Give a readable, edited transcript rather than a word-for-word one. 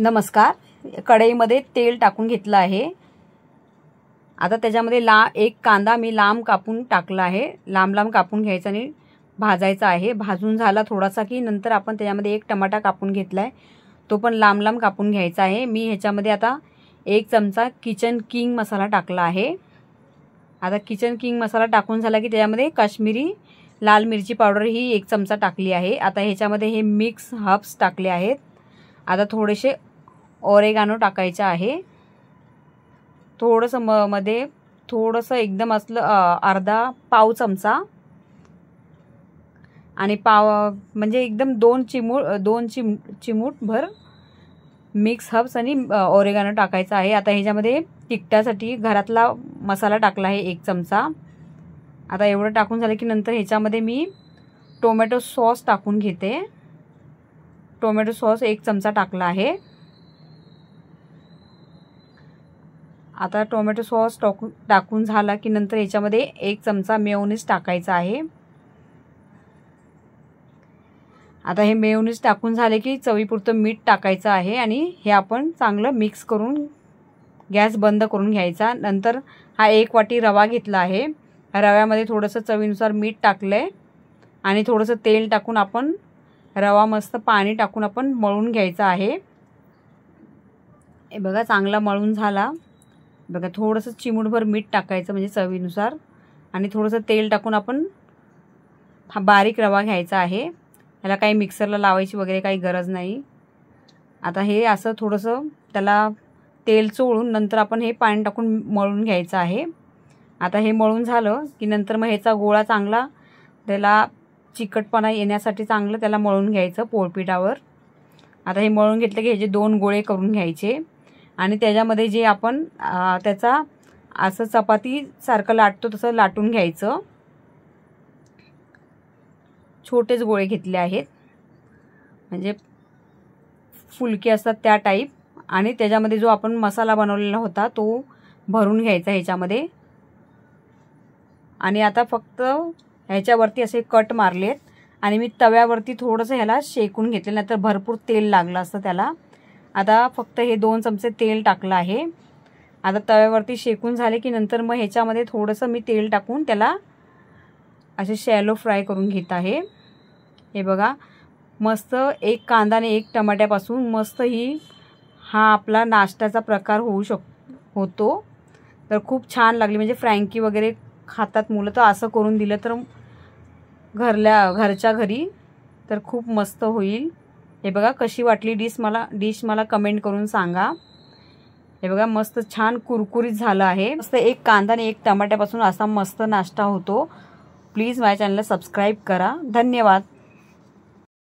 नमस्कार. कढईमध्ये तेल टाकून घेतलं आहे. आता त्याच्यामध्ये एक कांदा मी लांब कापून टाकला आहे. लांब लांब कापून घ्यायचा आणि भाजायचा आहे. भाजून झाला थोडासा की नंतर आपण त्याच्यामध्ये एक टमाटा कापून घेतलाय, तो पण लांब लांब कापून घ्यायचा आहे. मी ह्याच्यामध्ये आता 1 चमचा किचन किंग मसाला टाकला आहे. आता किचन किंग मसाला टाकून झाला की त्याच्यामध्ये काश्मीरी लाल मिरची पावडर ही 1 चमचा टाकली आहे. आता ह्याच्यामध्ये हे मिक्स हर्ब्स टाकले आहेत. आता थोडेसे ऑरेगानो टाकायचे आहे. थोडंसं मध्ये थोडंसं एकदम असलं अर्धा पाव चमचा आणि म्हणजे एकदम 2 चिमूट भर मिक्स हर्ब्स आणि ऑरेगानो टाकायचा आहे. आता ह्याच्यामध्ये तिखटासाठी घरातला मसाला टाकला आहे 1 चमचा. आता एवढं टाकून झालं की नंतर ह्याच्यामध्ये मी टोमॅटो सॉस टाकून घेते. टोमॅटो सॉस 1 चमचा टाकला आहे. आता टोमॅटो सॉस टाकून झाला की नंतर ह्याच्यामध्ये 1 चमचा मेयोनीज टाकायचा आहे. आता हे मेयोनीज टाकून झाले की चवीपुरतं मीठ टाकायचं आहे आणि हे आपण चांगलं मिक्स करून गॅस बंद करून घ्यायचा. नंतर हा 1 वाटी रवा घेतला आहे. रव्यामध्ये थोडंसं चवीनुसार मीठ टाकलंय आणि थोडंसं तेल टाकून आपण रवा मस्त पाणी टाकून आपण मळून घ्यायचा आहे. हे बघा चांगला मळून झाला. बघा थोडंसं चिमूटभर मीठ टाकायचं म्हणजे चवीनुसार आणि थोडंसं तेल टाकून आपण हा बारीक रवा घ्यायचा आहे. याला काही मिक्सरला लावायची वगैरे काही गरज नाही. आता हे असं थोडंसं त्याला तेल चोळून नंतर आपण हे पाणी टाकून मळून घ्यायचं आहे. आता हे मळून झालं की नंतर मग ह्याचा गोळा चांगला त्याला चिकटपणा येण्यासाठी चांगलं त्याला मळून घ्यायचं पोळपीठावर. आता हे मळून घेतलं की ह्याचे 2 गोळे करून घ्यायचे आणि त्याच्यामध्ये जे आपण त्याचा असं चपातीसारखं लाटतो तसं लाटून घ्यायचं. छोटेच गोळे घेतले आहेत म्हणजे फुलके असतात त्या टाईप. आणि त्याच्यामध्ये जो आपण मसाला बनवलेला होता तो भरून घ्यायचा ह्याच्यामध्ये. आणि आता फक्त ह्याच्यावरती असे कट मारलेत आणि मी तव्यावरती थोडंसं ह्याला शेकून घेतलं, नाहीतर भरपूर तेल लागलं असतं त्याला. आता फक्त हे 2 चमचे तेल टाकलं आहे. आता तव्यावरती शेकून झाले की नंतर मग ह्याच्यामध्ये थोडंसं मी तेल टाकून त्याला असे शॅलो फ्राय करून घेत आहे. हे बघा मस्त 1 कांदा आणि 1 टमाट्यापासून मस्त हा आपला नाश्त्याचा प्रकार होतो. तर खूप छान लागली. म्हणजे फ्रँकी वगैरे खातात मुलं, तर असं करून दिलं तर घरच्या घरी तर खूप मस्त होईल. हे बघा कशी वाटली डिश मला कमेंट करून सांगा. हे बघा मस्त छान कुरकुरीत झालं आहे. मस्त 1 कांदा आणि 1 टमाट्यापासून असा मस्त नाश्ता होतो. प्लीज माझ्या चॅनलला सबस्क्राईब करा. धन्यवाद.